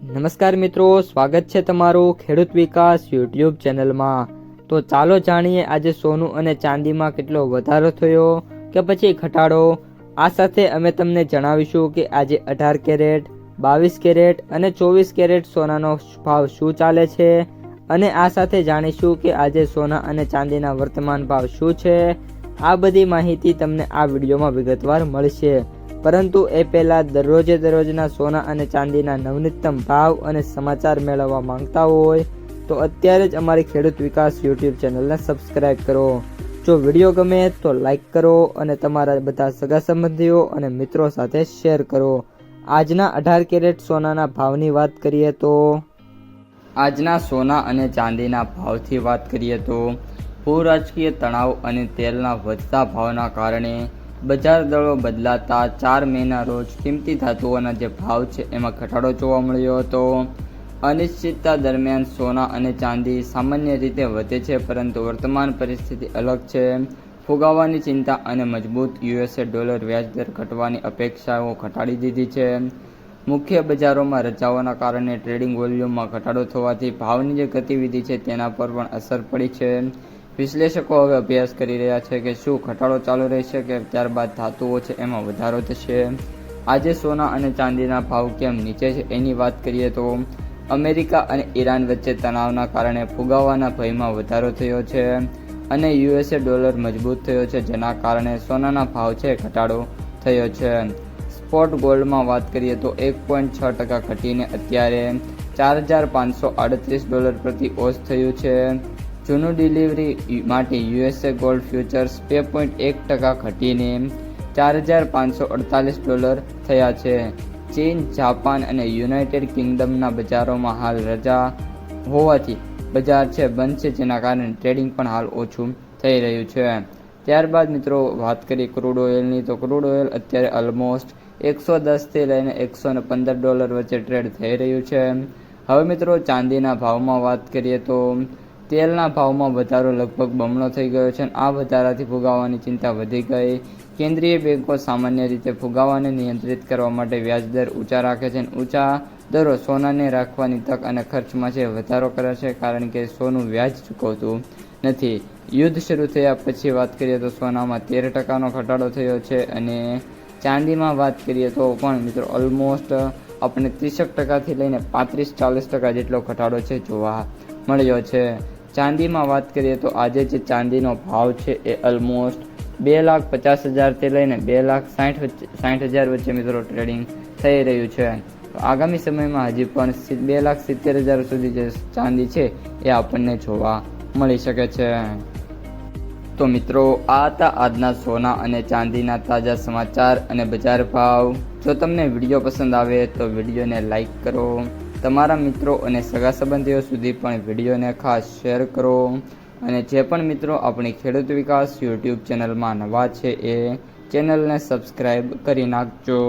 નમસ્કાર મિત્રો, સ્વાગત છે તમારું ખેડૂત વિકાસ યુટ્યુબ ચેનલમાં। તો ચાલો જાણીએ આજે સોનું અને ચાંદીમાં કેટલો વધારો થયો કે પછી ઘટાડો। આ સાથે અમે તમને જણાવીશું કે આજે 18 કેરેટ, 22 કેરેટ અને 24 કેરેટ સોનાનો ભાવ શું ચાલે છે અને આ સાથે જાણીશું કે આજે સોના અને ચાંદીના વર્તમાન ભાવ શું છે। આ બધી માહિતી તમને આ વિડીયોમાં વિગતવાર મળશે, પરંતુ એ પહેલાં દરરોજના સોના અને ચાંદીના નવનીતમ ભાવ અને સમાચાર મેળવવા માંગતા હોય તો અત્યારે જ અમારી ખેડૂત વિકાસ યુટ્યુબ ચેનલને સબસ્ક્રાઈબ કરો। જો વિડીયો ગમે તો લાઈક કરો અને તમારા બધા સગા સંબંધીઓ અને મિત્રો સાથે શેર કરો। આજના 18 કેરેટ સોનાના ભાવની વાત કરીએ તો આજના સોના અને ચાંદીના ભાવથી વાત કરીએ તો ભૂરાજકીય તણાવ અને તેલના વધતા ભાવના કારણે બજાર દળો બદલાતા 4 મેના રોજ કિંમતી ધાતુઓના જે ભાવ છે એમાં ઘટાડો જોવા મળ્યો હતો। અનિશ્ચિતતા દરમિયાન સોના અને ચાંદી સામાન્ય રીતે વધે છે, પરંતુ વર્તમાન પરિસ્થિતિ અલગ છે। ફુગાવાની ચિંતા અને મજબૂત યુએસએ ડોલર વ્યાજદર ઘટવાની અપેક્ષાઓ ઘટાડી દીધી છે। મુખ્ય બજારોમાં રજાઓના કારણે ટ્રેડિંગ વોલ્યુમમાં ઘટાડો થવાથી ભાવની જે ગતિવિધિ છે તેના પર પણ અસર પડી છે। વિશ્લેષકો હવે અભ્યાસ કરી રહ્યા છે કે શું ઘટાડો ચાલુ રહેશે કે ત્યારબાદ ધાતુઓ છે એમાં વધારો થશે। આજે સોના અને ચાંદીના ભાવ કેમ નીચે છે એની વાત કરીએ તો અમેરિકા અને ઈરાન વચ્ચે તણાવના કારણે ફુગાવાના ભયમાં વધારો થયો છે અને યુએસએ ડોલર મજબૂત થયો છે, જેના કારણે સોનાના ભાવ છે ઘટાડો થયો છે। સ્પોટ ગોલ્ડમાં વાત કરીએ તો 1.6% ઘટીને અત્યારે $4,538 પ્રતિ ઓસ થયું છે। જૂનું ડિલિવરી માટે યુએસએ ગોલ્ડ ફ્યુચર્સ 2.1% ઘટીને $4,548 થયા છે। ચીન, જાપાન અને યુનાઇટેડ કિંગડમના બજારોમાં હાલ રજા હોવાથી બજાર છે બંધ છે, જેના કારણે ટ્રેડિંગ પણ હાલ ઓછું થઈ રહ્યું છે। ત્યારબાદ મિત્રો વાત કરીએ ક્રૂડ ઓઇલની, તો ક્રૂડ ઓઇલ અત્યારે ઓલમોસ્ટ $110 થી લઈને $115 વચ્ચે ટ્રેડ થઈ રહ્યું છે। હવે મિત્રો ચાંદીના ભાવમાં વાત કરીએ તો તેલના ભાવમાં વધારો લગભગ બમણો થઈ ગયો છે અને આ વધારાથી ફુગાવાની ચિંતા વધી ગઈ। કેન્દ્રીય બેન્કો સામાન્ય રીતે ફુગાવાને નિયંત્રિત કરવા માટે વ્યાજદર ઊંચા રાખે છે અને ઊંચા દરો સોનાને રાખવાની તક અને ખર્ચમાં છે વધારો કરે છે, કારણ કે સોનું વ્યાજ ચૂકવતું નથી। યુદ્ધ શરૂ થયા પછી વાત કરીએ તો સોનામાં 13%નો ઘટાડો થયો છે અને ચાંદીમાં વાત કરીએ તો પણ મિત્રો ઓલમોસ્ટ આપણે 30% લઈને 35-40% જેટલો ઘટાડો છે જોવા મળ્યો છે। ચાંદીમાં વાત કરીએ તો આજે જે ચાંદીનો ભાવ છે એ ઓલમોસ્ટ 2,50,000 થી લઈને 2,60,000 વચ્ચે મિત્રો ટ્રેડિંગ થઈ રહ્યું છે। આગામી સમયમાં હજી પણ 2,70,000 સુધી જે ચાંદી છે એ આપણને જોવા મળી શકે છે। તો મિત્રો આ હતા આજના સોના અને ચાંદીના તાજા સમાચાર અને બજાર ભાવ। જો તમને વિડીયો પસંદ આવે તો વિડીયોને લાઈક કરો, તમારા મિત્રો અને સગા સંબંધીઓ સુધી પણ વિડીયોને ખાસ શેર કરો અને જે પણ મિત્રો આપણી ખેડૂત વિકાસ યુટ્યુબ ચેનલમાં નવા છે એ ચેનલને સબસ્ક્રાઈબ કરી નાખજો।